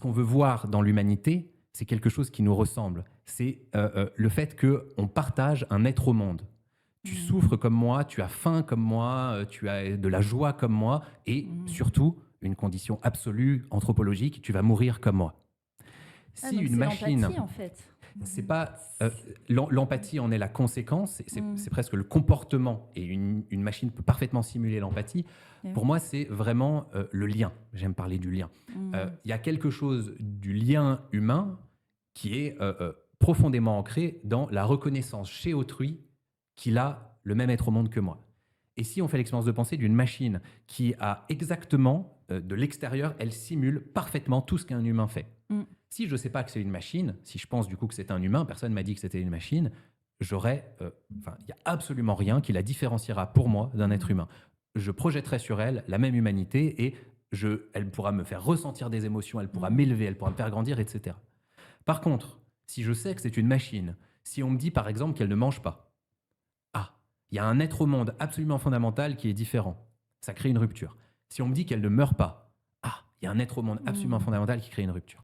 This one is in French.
qu'on veut voir dans l'humanité, c'est quelque chose qui nous ressemble. C'est le fait qu'on partage un être au monde. Tu Mmh. souffres comme moi, tu as faim comme moi, tu as de la joie comme moi, et Mmh. surtout, une condition absolue anthropologique, tu vas mourir comme moi. Ah Si donc une c'est machine, l'empathie en fait. c'est Mmh. pas l'empathie en est la conséquence, Mmh. c'est presque le comportement, et une machine peut parfaitement simuler l'empathie. Eh Pour oui. moi, c'est vraiment le lien. J'aime parler du lien. Mmh. Il y a quelque chose du lien humain qui est profondément ancré dans la reconnaissance chez autrui qu'il a le même être au monde que moi. Et si on fait l'expérience de pensée d'une machine qui a exactement, de l'extérieur, elle simule parfaitement tout ce qu'un humain fait. Mmh. Si je ne sais pas que c'est une machine, si je pense du coup que c'est un humain, personne ne m'a dit que c'était une machine, il n'y a absolument rien qui la différenciera pour moi d'un être Mmh. humain. Je projetterai sur elle la même humanité et elle pourra me faire ressentir des émotions, elle pourra Mmh. m'élever, elle pourra me faire grandir, etc. Par contre, si je sais que c'est une machine, si on me dit par exemple qu'elle ne mange pas, ah, il y a un être au monde absolument fondamental qui est différent. Ça crée une rupture. Si on me dit qu'elle ne meurt pas, ah, il y a un être au monde absolument Mmh. fondamental qui crée une rupture.